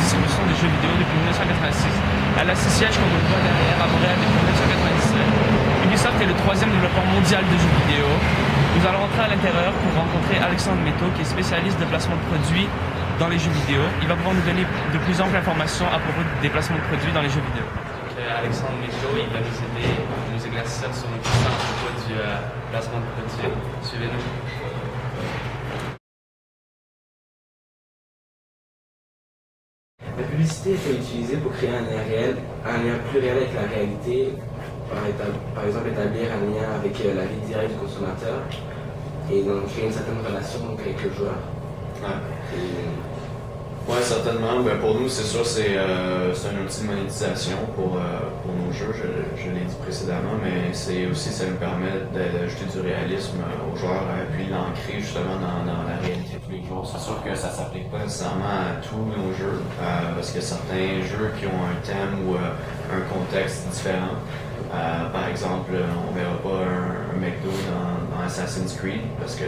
distribution des jeux vidéo depuis 1986. Elle a ses sièges, comme on le voit derrière, à Montréal depuis 1997. Ubisoft est le troisième développeur mondial de jeux vidéo. Nous allons entrer à l'intérieur pour rencontrer Alexandre Métaux, qui est spécialiste de placement de produits dans les jeux vidéo. Il va pouvoir nous donner de plus amples informations à propos des placements de produits dans les jeux vidéo. Alexandre Métaux, il va nous aider, nous éclaircir sur nos questions à propos du placement de produits. Suivez-nous. La publicité était utilisée pour créer un lien réel, un lien plus réel avec la réalité, par exemple établir un lien avec la vie directe du consommateur et donc créer une certaine relation donc, avec le joueur. Oui, certainement. Ben, pour nous, c'est sûr, c'est un outil de monétisation pour nos jeux, je l'ai dit précédemment, mais c'est aussi, ça nous permet d'ajouter du réalisme aux joueurs, puis l'ancrer justement dans la réalité de tous les jours. C'est sûr que ça ne s'applique pas nécessairement à tous nos jeux, parce qu'il y a certains jeux qui ont un thème ou un contexte différent. Par exemple, on ne verra pas un McDo dans Assassin's Creed, parce que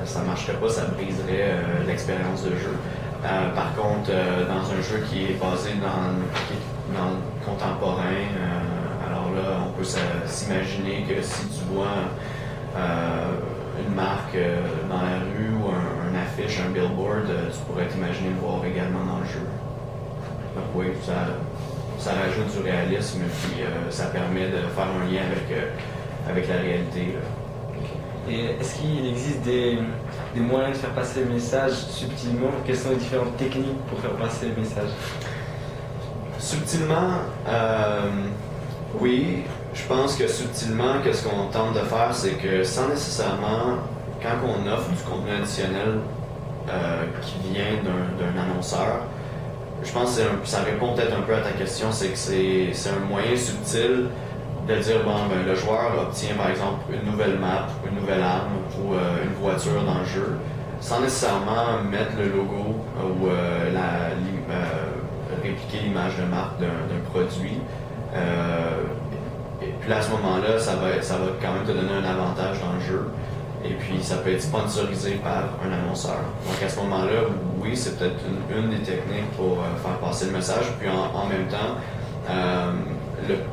ça ne marcherait pas, ça briserait l'expérience de jeu. Par contre, dans un jeu qui est basé dans le contemporain, alors là, on peut s'imaginer que si tu vois une marque dans la rue ou un affiche, un billboard, tu pourrais t'imaginer le voir également dans le jeu. Donc oui, ça rajoute du réalisme, puis ça permet de faire un lien avec la réalité. Et est-ce qu'il existe des moyens de faire passer le message subtilement? Quelles sont les différentes techniques pour faire passer le message? Subtilement, oui. Je pense que subtilement, ce qu'on tente de faire, c'est que sans nécessairement, quand on offre du contenu additionnel qui vient d'un annonceur, je pense que ça répond peut-être un peu à ta question, c'est que c'est un moyen subtil de dire, bon, ben, le joueur obtient par exemple une nouvelle map, une nouvelle arme ou une voiture dans le jeu, sans nécessairement mettre le logo ou répliquer l'image de marque d'un produit. Et puis à ce moment-là, ça va quand même te donner un avantage dans le jeu. Et puis ça peut être sponsorisé par un annonceur. Donc à ce moment-là, oui, c'est peut-être une des techniques pour faire passer le message. Puis en même temps,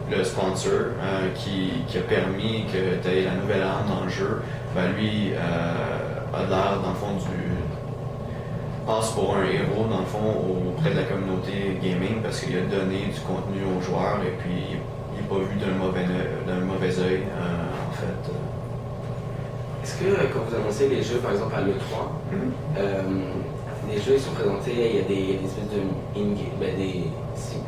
le sponsor qui a permis que tu aies la nouvelle arme dans le jeu, ben lui a l'air, dans le fond, passe pour un héros, dans le fond, auprès de la communauté gaming parce qu'il a donné du contenu aux joueurs et puis il n'est pas vu d'un mauvais œil, en fait. Est-ce que quand vous annoncez les jeux, par exemple à l'E3, les jeux ils sont présentés, il y a des espèces de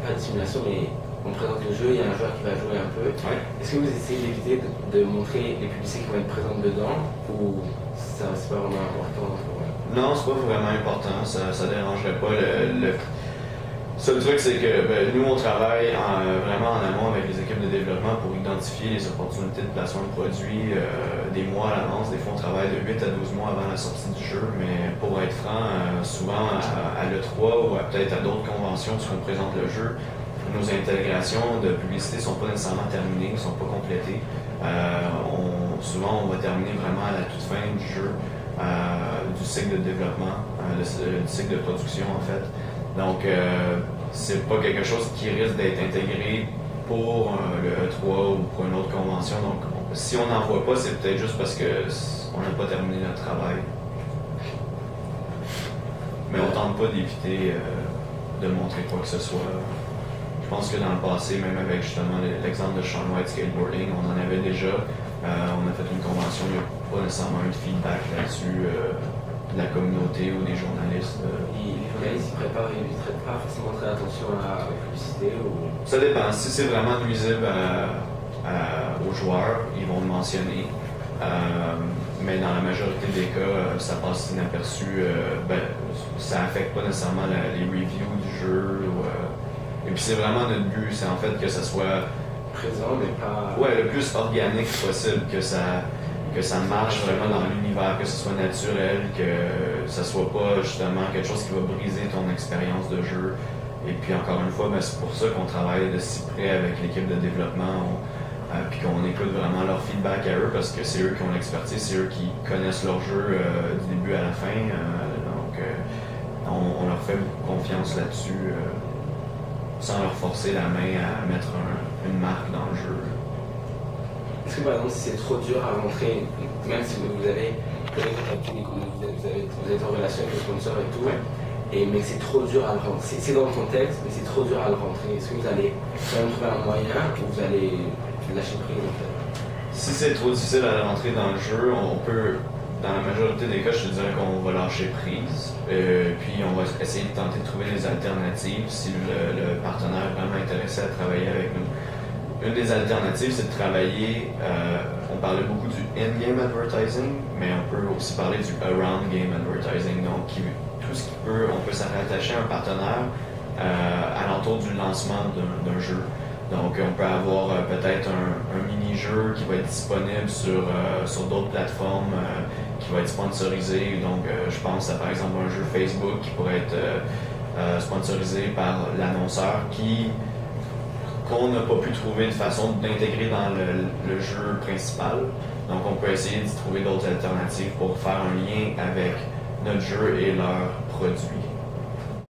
pas de simulation, mais on présente le jeu, il y a un joueur qui va jouer un peu. Ouais. Est-ce que vous essayez d'éviter de montrer les publicités qui vont être présentes dedans ou ça c'est pas vraiment important pour... Non, c'est pas vraiment important, ça dérangerait pas. Le seul truc, c'est que nous, on travaille vraiment en amont avec les équipes de développement pour identifier les opportunités de placement de produits des mois à l'avance. Des fois, on travaille de 8 à 12 mois avant la sortie du jeu, mais pour être franc, souvent à l'E3 ou peut-être à d'autres conventions où on présente le jeu, nos intégrations de publicité ne sont pas nécessairement terminées, ne sont pas complétées. Souvent, on va terminer vraiment à la toute fin du jeu, du cycle de développement, du cycle de production en fait. Donc, c'est pas quelque chose qui risque d'être intégré pour le E3 ou pour une autre convention. Donc, si on n'en voit pas, c'est peut-être juste parce qu'on n'a pas terminé notre travail. Mais on tente pas d'éviter de montrer quoi que ce soit. Je pense que dans le passé, même avec justement l'exemple de Shaun White Skateboarding, on en avait déjà. On a fait une convention, il n'y a pas nécessairement eu de feedback là-dessus de la communauté ou des journalistes. Les journalistes, ils ne traitent pas forcément très attention à la publicité ou... Ça dépend. Si c'est vraiment nuisible aux joueurs, ils vont le mentionner. Mais dans la majorité des cas, ça passe inaperçu. Ça n'affecte pas nécessairement les reviews du jeu. Et puis c'est vraiment notre but, c'est en fait que ça soit présent, mais pas... Ouais, le plus organique possible, que ça marche vraiment dans l'univers, que ce soit naturel, que ça soit pas justement quelque chose qui va briser ton expérience de jeu. Et puis encore une fois, c'est pour ça qu'on travaille de si près avec l'équipe de développement, puis qu'on écoute vraiment leur feedback à eux, parce que c'est eux qui ont l'expertise, c'est eux qui connaissent leur jeu du début à la fin. Donc on leur fait confiance là-dessus sans leur forcer la main à mettre une marque dans le jeu. Est-ce que par exemple, si c'est trop dur à rentrer, même si vous avez contacté vous êtes en relation avec le sponsor et tout, mais que c'est trop dur à le rentrer, c'est dans le contexte, mais c'est trop dur à le rentrer, est-ce que vous allez quand même trouver un moyen ou vous allez lâcher prise en fait? Si c'est trop difficile à rentrer dans le jeu, on peut, dans la majorité des cas, je te dirais qu'on va lâcher prise. Puis on va essayer de tenter de trouver des alternatives si le partenaire est vraiment intéressé à travailler avec nous. Une des alternatives, c'est de travailler, on parlait beaucoup du in-game advertising, mais on peut aussi parler du around-game advertising. Donc, tout ce qui peut, on peut s'attacher à un partenaire à l'entour du lancement d'un jeu. Donc, on peut avoir peut-être un mini-jeu qui va être disponible sur d'autres plateformes, qui va être sponsorisé. Donc, je pense à par exemple un jeu Facebook qui pourrait être sponsorisé par l'annonceur qu'on n'a pas pu trouver une façon d'intégrer dans le jeu principal. Donc, on peut essayer d'y trouver d'autres alternatives pour faire un lien avec notre jeu et leurs produits.